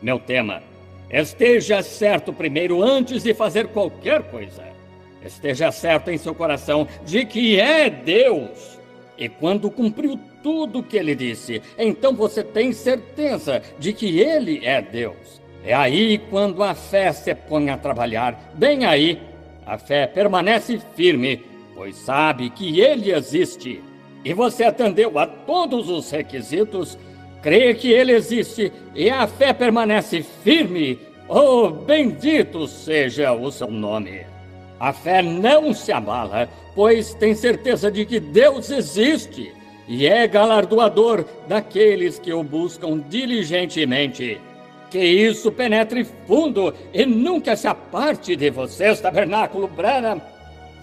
Meu tema: esteja certo primeiro antes de fazer qualquer coisa. Esteja certo em seu coração de que é Deus. E quando cumpriu tudo o que ele disse, então você tem certeza de que ele é Deus. É aí quando a fé se põe a trabalhar. Bem aí, a fé permanece firme, pois sabe que ele existe. E você atendeu a todos os requisitos, crê que ele existe e a fé permanece firme. Oh, bendito seja o seu nome! A fé não se abala, pois tem certeza de que Deus existe e é galardoador daqueles que o buscam diligentemente. Que isso penetre fundo e nunca se aparte de vocês, Tabernáculo Branham.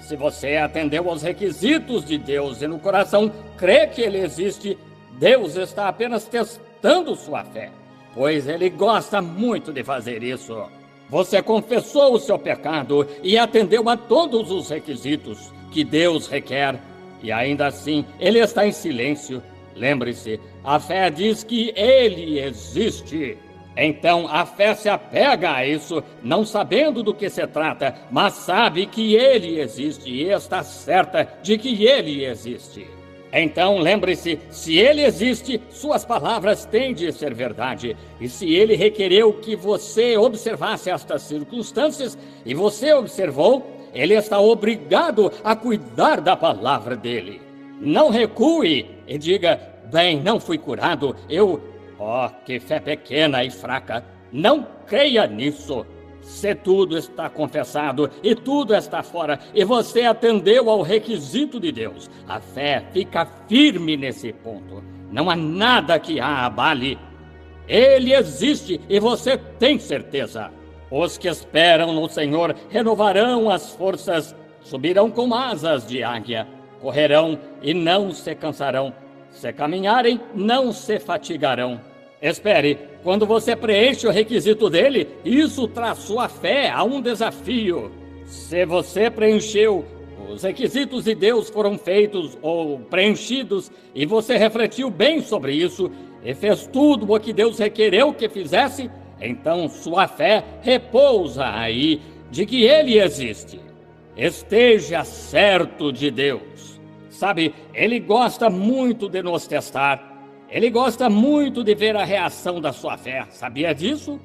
Se você atendeu aos requisitos de Deus e no coração crê que ele existe, Deus está apenas testando sua fé, pois ele gosta muito de fazer isso. Você confessou o seu pecado e atendeu a todos os requisitos que Deus requer, e ainda assim ele está em silêncio. Lembre-se, a fé diz que ele existe. Então a fé se apega a isso, não sabendo do que se trata, mas sabe que ele existe e está certa de que ele existe. Então lembre-se, se ele existe, suas palavras têm de ser verdade. E se ele requereu que você observasse estas circunstâncias e você observou, ele está obrigado a cuidar da palavra dele. Não recue e diga: bem, não fui curado, Oh, que fé pequena e fraca! Não creia nisso! Se tudo está confessado e tudo está fora, e você atendeu ao requisito de Deus, a fé fica firme nesse ponto. Não há nada que a abale. Ele existe e você tem certeza. Os que esperam no Senhor renovarão as forças, subirão com asas de águia, correrão e não se cansarão, se caminharem, não se fatigarão. Espere, quando você preenche o requisito dele, isso traz sua fé a um desafio. Se você preencheu, os requisitos de Deus foram feitos ou preenchidos, e você refletiu bem sobre isso, e fez tudo o que Deus requereu que fizesse, então sua fé repousa aí de que ele existe. Esteja certo de Deus. Sabe, ele gosta muito de nos testar. Ele gosta muito de ver a reação da sua fé. Sabia disso?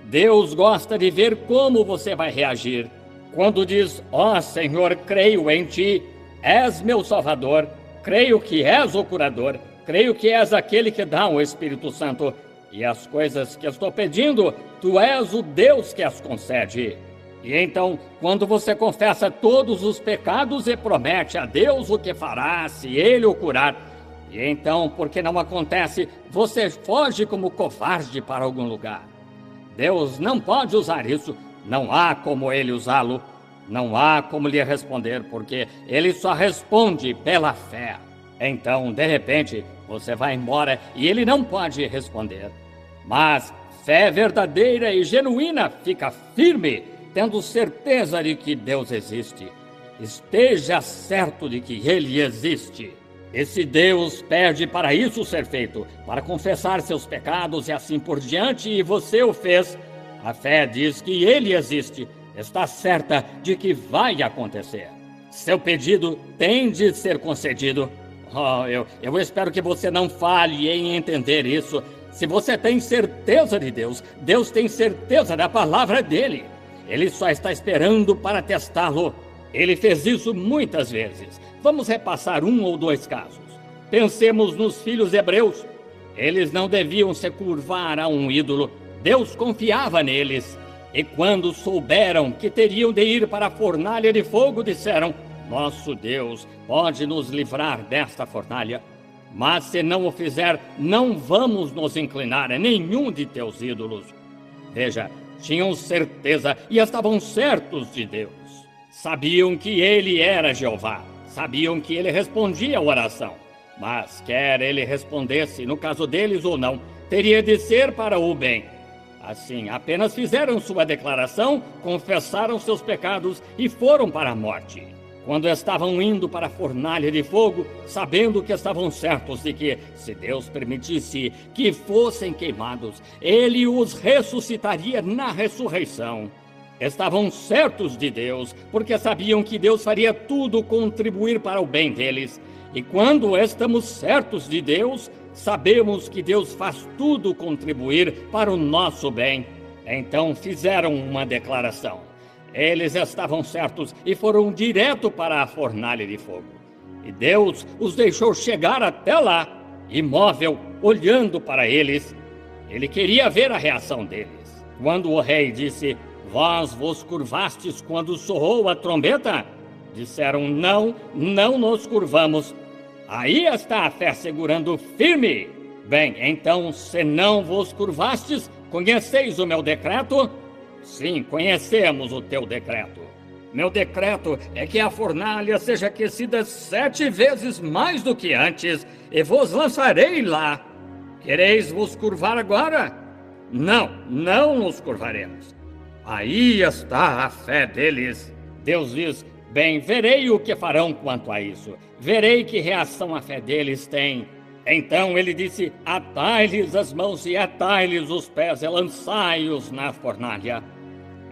Deus gosta de ver como você vai reagir. Quando diz: ó Senhor, creio em ti, és meu Salvador, creio que és o curador, creio que és aquele que dá o Espírito Santo, e as coisas que estou pedindo, tu és o Deus que as concede. E então, quando você confessa todos os pecados e promete a Deus o que fará se ele o curar, e então, porque não acontece, você foge como covarde para algum lugar. Deus não pode usar isso, não há como ele usá-lo, não há como lhe responder, porque ele só responde pela fé. Então, de repente, você vai embora e ele não pode responder. Mas fé verdadeira e genuína fica firme, tendo certeza de que Deus existe. Esteja certo de que ele existe. Esse Deus pede para isso ser feito, para confessar seus pecados e assim por diante, e você o fez. A fé diz que ele existe, está certa de que vai acontecer. Seu pedido tem de ser concedido. Oh, eu espero que você não falhe em entender isso. Se você tem certeza de Deus, Deus tem certeza da palavra dele. Ele só está esperando para testá-lo. Ele fez isso muitas vezes. Vamos repassar um ou dois casos. Pensemos nos filhos hebreus. Eles não deviam se curvar a um ídolo. Deus confiava neles. E quando souberam que teriam de ir para a fornalha de fogo, disseram: nosso Deus pode nos livrar desta fornalha. Mas se não o fizer, não vamos nos inclinar a nenhum de teus ídolos. Veja, tinham certeza e estavam certos de Deus. Sabiam que ele era Jeová. Sabiam que ele respondia a oração. Mas quer ele respondesse, no caso deles ou não, teria de ser para o bem. Assim, apenas fizeram sua declaração, confessaram seus pecados e foram para a morte. quando estavam indo para a fornalha de fogo, sabendo que estavam certos de que, se Deus permitisse que fossem queimados, Ele os ressuscitaria na ressurreição. Estavam certos de Deus, porque sabiam que Deus faria tudo contribuir para o bem deles. E quando estamos certos de Deus, sabemos que Deus faz tudo contribuir para o nosso bem. Então fizeram uma declaração. Eles estavam certos e foram direto para a fornalha de fogo. E Deus os deixou chegar até lá, imóvel, olhando para eles. Ele queria ver a reação deles. Quando o rei disse: "Vós vos curvastes quando soou a trombeta?" Disseram: "Não, não nos curvamos." Aí está a fé segurando firme. Bem, então, se não vos curvastes, conheceis o meu decreto? Sim, conhecemos o teu decreto. Meu decreto é que a fornalha seja aquecida 7 vezes mais do que antes, e vos lançarei lá. Quereis vos curvar agora? Não, não nos curvaremos. Aí está a fé deles. Deus diz: "Bem, verei o que farão quanto a isso. Verei que reação a fé deles tem." Então ele disse: "Atai-lhes as mãos e atai-lhes os pés e lançai-os na fornalha."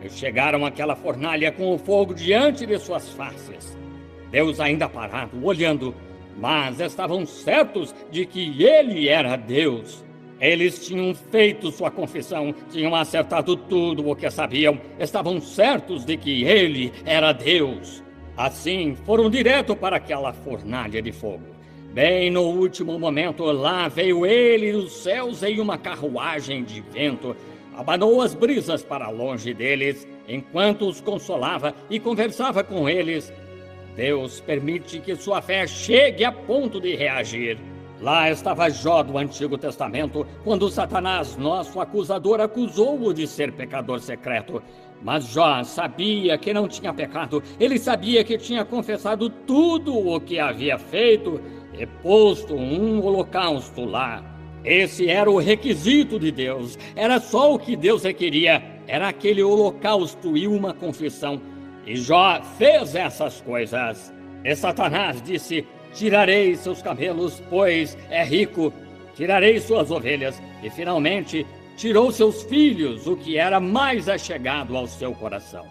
E chegaram àquela fornalha com o fogo diante de suas faces. Deus ainda parado, olhando, mas estavam certos de que Ele era Deus. Eles tinham feito sua confissão, tinham acertado tudo o que sabiam, estavam certos de que Ele era Deus. Assim, foram direto para aquela fornalha de fogo. Bem no último momento, lá veio Ele dos céus em uma carruagem de vento, abanou as brisas para longe deles, enquanto os consolava e conversava com eles. Deus permite que sua fé chegue a ponto de reagir. Lá estava Jó do Antigo Testamento, quando Satanás, nosso acusador, acusou-o de ser pecador secreto. Mas Jó sabia que não tinha pecado, ele sabia que tinha confessado tudo o que havia feito e posto um holocausto lá. Esse era o requisito de Deus, era só o que Deus requeria, era aquele holocausto e uma confissão. E Jó fez essas coisas. E Satanás disse: "Tirarei seus camelos, pois é rico, tirarei suas ovelhas." E finalmente tirou seus filhos, o que era mais achegado ao seu coração.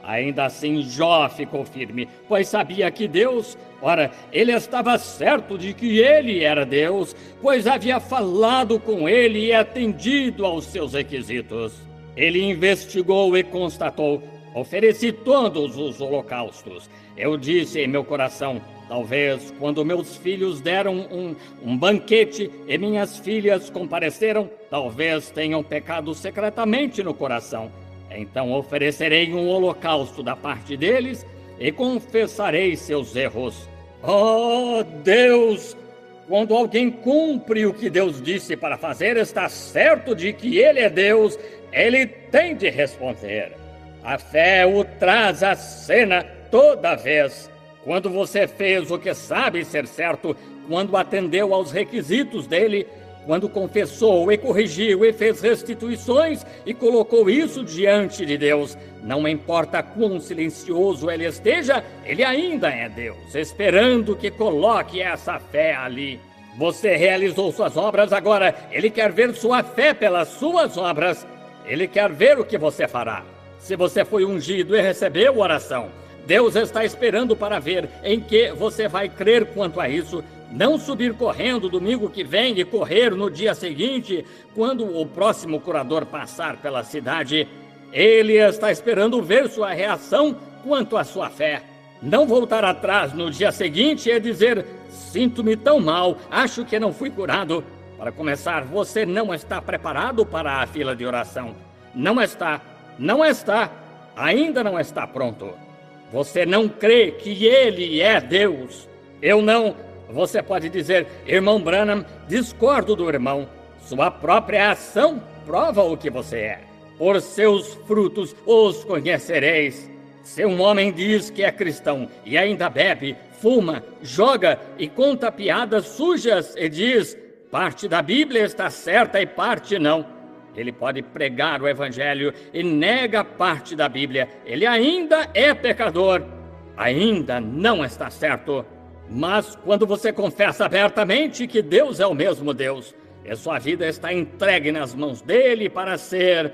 Ainda assim Jó ficou firme, pois sabia que Deus, ora, ele estava certo de que ele era Deus, pois havia falado com ele e atendido aos seus requisitos. Ele investigou e constatou: "Ofereci todos os holocaustos. Eu disse em meu coração: talvez quando meus filhos deram um banquete e minhas filhas compareceram, talvez tenham pecado secretamente no coração. Então oferecerei um holocausto da parte deles e confessarei seus erros." Oh, Deus! Quando alguém cumpre o que Deus disse para fazer, está certo de que Ele é Deus, Ele tem de responder. A fé o traz à cena toda vez. Quando você fez o que sabe ser certo, quando atendeu aos requisitos dele, quando confessou e corrigiu e fez restituições e colocou isso diante de Deus, não importa quão silencioso ele esteja, ele ainda é Deus, esperando que coloque essa fé ali. Você realizou suas obras, agora ele quer ver sua fé pelas suas obras. Ele quer ver o que você fará. Se você foi ungido e recebeu oração, Deus está esperando para ver em que você vai crer quanto a isso. Não subir correndo domingo que vem e correr no dia seguinte, quando o próximo curador passar pela cidade. Ele está esperando ver sua reação quanto à sua fé. Não voltar atrás no dia seguinte e dizer: "Sinto-me tão mal, acho que não fui curado." Para começar, você não está preparado para a fila de oração. Não está, ainda não está pronto. Você não crê que Ele é Deus. Eu não. Você pode dizer: "Irmão Branham, discordo do irmão." Sua própria ação prova o que você é. Por seus frutos os conhecereis. Se um homem diz que é cristão e ainda bebe, fuma, joga e conta piadas sujas e diz: parte da Bíblia está certa e parte não, ele pode pregar o Evangelho e nega parte da Bíblia. Ele ainda é pecador. ainda não está certo. Mas quando você confessa abertamente que Deus é o mesmo Deus, e sua vida está entregue nas mãos dele para ser